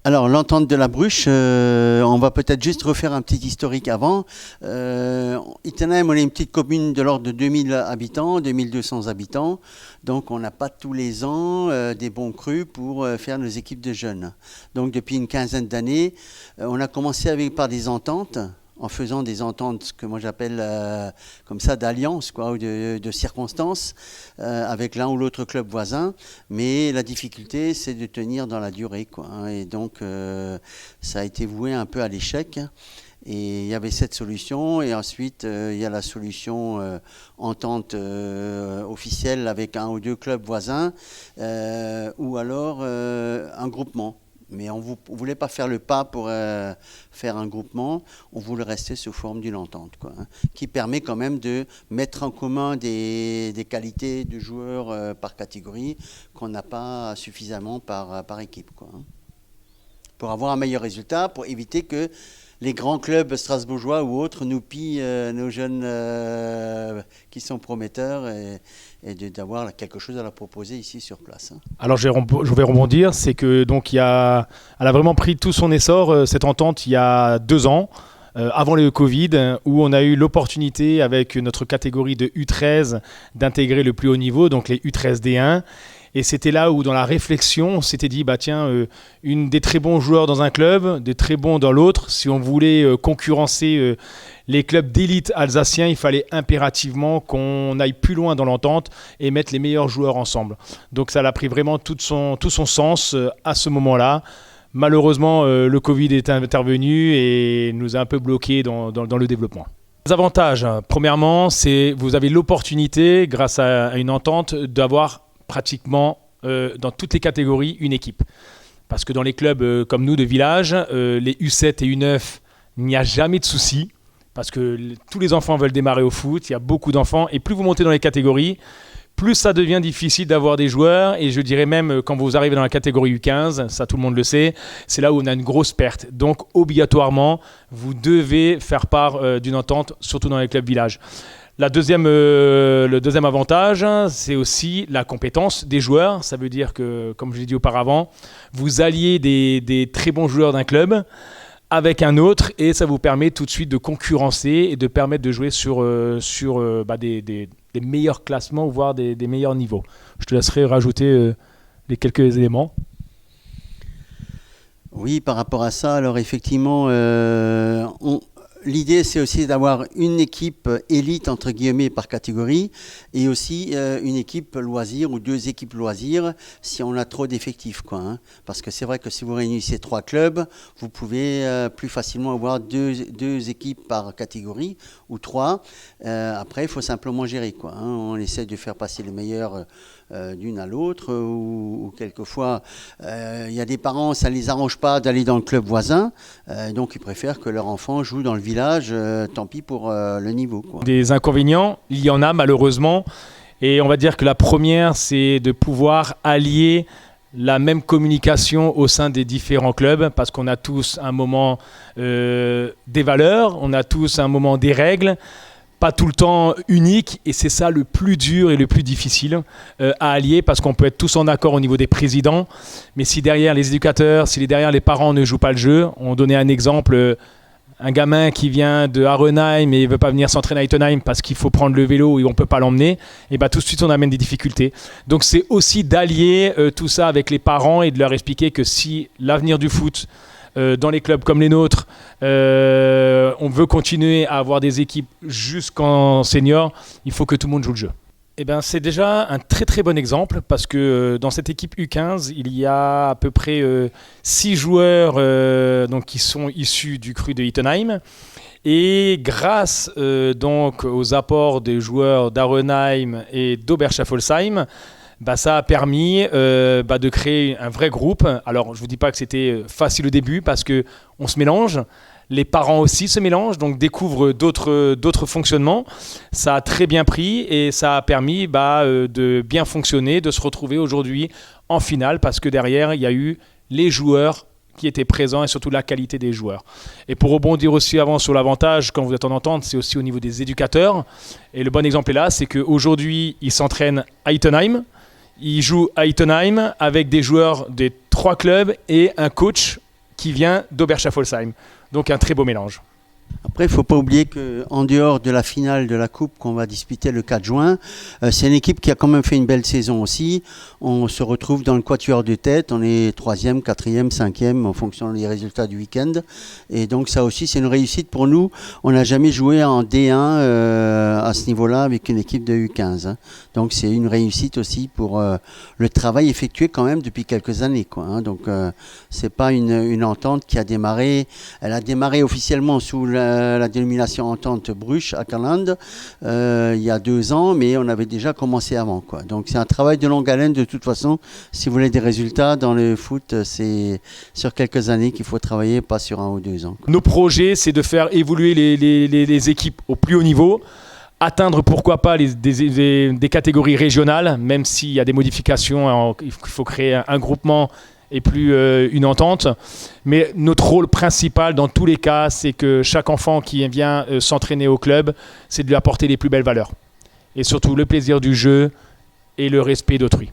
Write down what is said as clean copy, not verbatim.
Alors, l'entente de la Bruche, on va peut-être juste refaire un petit historique avant. Ittenheim, on est une petite commune de l'ordre de 2000 habitants, 2200 habitants. Donc, on n'a pas tous les ans des bons crus pour faire nos équipes de jeunes. Donc, depuis une quinzaine d'années, on a commencé par des ententes, en faisant des ententes que moi j'appelle comme ça d'alliance ou de circonstances avec l'un ou l'autre club voisin. Mais la difficulté, c'est de tenir dans la durée, Et donc, ça a été voué un peu à l'échec. Et il y avait cette solution. Et ensuite, il y a la solution entente officielle avec un ou deux clubs voisins ou alors un groupement. Mais on ne voulait pas faire le pas pour faire un groupement, on voulait rester sous forme d'une entente, qui permet quand même de mettre en commun des qualités de joueurs par catégorie qu'on n'a pas suffisamment par équipe, pour avoir un meilleur résultat, pour éviter que les grands clubs strasbourgeois ou autres nous pillent nos jeunes qui sont prometteurs et d'avoir quelque chose à leur proposer ici sur place. Alors je vais rebondir, c'est que donc elle a vraiment pris tout son essor, cette entente, il y a 2 ans, avant le Covid, où on a eu l'opportunité avec notre catégorie de U13 d'intégrer le plus haut niveau, donc les U13 D1. Et c'était là où, dans la réflexion, on s'était dit, une des très bons joueurs dans un club, des très bons dans l'autre, si on voulait concurrencer les clubs d'élite alsaciens, il fallait impérativement qu'on aille plus loin dans l'entente et mettre les meilleurs joueurs ensemble. Donc ça a pris vraiment tout son sens à ce moment-là. Malheureusement, le Covid est intervenu et nous a un peu bloqués dans le développement. Les avantages, premièrement, c'est vous avez l'opportunité, grâce à une entente, d'avoir pratiquement dans toutes les catégories une équipe. Parce que dans les clubs comme nous de village, les U7 et U9, il n'y a jamais de souci. Parce que tous les enfants veulent démarrer au foot, il y a beaucoup d'enfants. Et plus vous montez dans les catégories, plus ça devient difficile d'avoir des joueurs. Et je dirais même, quand vous arrivez dans la catégorie U15, ça tout le monde le sait, c'est là où on a une grosse perte. Donc obligatoirement, vous devez faire part d'une entente, surtout dans les clubs villages. Le deuxième avantage, c'est aussi la compétence des joueurs. Ça veut dire que, comme je l'ai dit auparavant, vous alliez des très bons joueurs d'un club avec un autre et ça vous permet tout de suite de concurrencer et de permettre de jouer sur des meilleurs classements, voire des meilleurs niveaux. Je te laisserai rajouter les quelques éléments. Oui, par rapport à ça, alors effectivement, l'idée, c'est aussi d'avoir une équipe élite, entre guillemets, par catégorie, et aussi une équipe loisir ou 2 équipes loisirs si on a trop d'effectifs. Parce que c'est vrai que si vous réunissez 3 clubs, vous pouvez plus facilement avoir 2 équipes par catégorie ou 3. Après, il faut simplement gérer. On essaie de faire passer les meilleurs d'une à l'autre ou quelquefois il y a des parents, ça ne les arrange pas d'aller dans le club voisin, donc ils préfèrent que leur enfant joue dans le village, tant pis pour le niveau. Des inconvénients, il y en a malheureusement, et on va dire que la première, c'est de pouvoir allier la même communication au sein des différents clubs, parce qu'on a tous un moment des valeurs, on a tous un moment des règles, pas tout le temps unique, et c'est ça le plus dur et le plus difficile à allier, parce qu'on peut être tous en accord au niveau des présidents, mais si derrière les éducateurs, si derrière les parents ne jouent pas le jeu, on donnait un exemple, un gamin qui vient de Arenheim et ne veut pas venir s'entraîner à Ittenheim parce qu'il faut prendre le vélo et on ne peut pas l'emmener, et tout de suite on amène des difficultés. Donc c'est aussi d'allier tout ça avec les parents et de leur expliquer que si l'avenir du foot dans les clubs comme les nôtres, on veut continuer à avoir des équipes jusqu'en senior, il faut que tout le monde joue le jeu. C'est déjà un très très bon exemple, parce que dans cette équipe U15, il y a à peu près 6 joueurs qui sont issus du cru de Ittenheim. Et grâce donc aux apports des joueurs d'Arenheim et d'Oberschaffolsheim, ça a permis de créer un vrai groupe. Alors, je ne vous dis pas que c'était facile au début, parce qu'on se mélange. Les parents aussi se mélangent, donc découvrent d'autres fonctionnements. Ça a très bien pris et ça a permis de bien fonctionner, de se retrouver aujourd'hui en finale, parce que derrière, il y a eu les joueurs qui étaient présents et surtout la qualité des joueurs. Et pour rebondir aussi avant sur l'avantage, quand vous êtes en entente, c'est aussi au niveau des éducateurs. Et le bon exemple est là, c'est qu'aujourd'hui, ils s'entraînent à Ittenheim. Ils jouent à Ittenheim avec des joueurs des 3 clubs et un coach qui vient d'Oberschaffelsheim. Donc un très beau mélange. Après, il ne faut pas oublier qu'en dehors de la finale de la Coupe qu'on va disputer le 4 juin, c'est une équipe qui a quand même fait une belle saison aussi. On se retrouve dans le quatuor de tête, on est 3e, 4e, 5e en fonction des résultats du week-end. Et donc ça aussi, c'est une réussite pour nous. On n'a jamais joué en D1 à ce niveau-là avec une équipe de U15. Hein. Donc c'est une réussite aussi pour le travail effectué quand même depuis quelques années. Quoi, hein. Donc c'est pas une entente qui a démarré. Elle a démarré officiellement sous la dénomination entente Bruges à Ackerland il y a 2 ans, mais on avait déjà commencé avant. Quoi. Donc c'est un travail de longue haleine de toute façon. Si vous voulez des résultats dans le foot, c'est sur quelques années qu'il faut travailler, pas sur 1 ou 2 ans. Quoi. Nos projets, c'est de faire évoluer les équipes au plus haut niveau, atteindre pourquoi pas des catégories régionales, même s'il y a des modifications, il faut créer un groupement et plus une entente. Mais notre rôle principal dans tous les cas, c'est que chaque enfant qui vient s'entraîner au club, c'est de lui apporter les plus belles valeurs. Et surtout le plaisir du jeu et le respect d'autrui.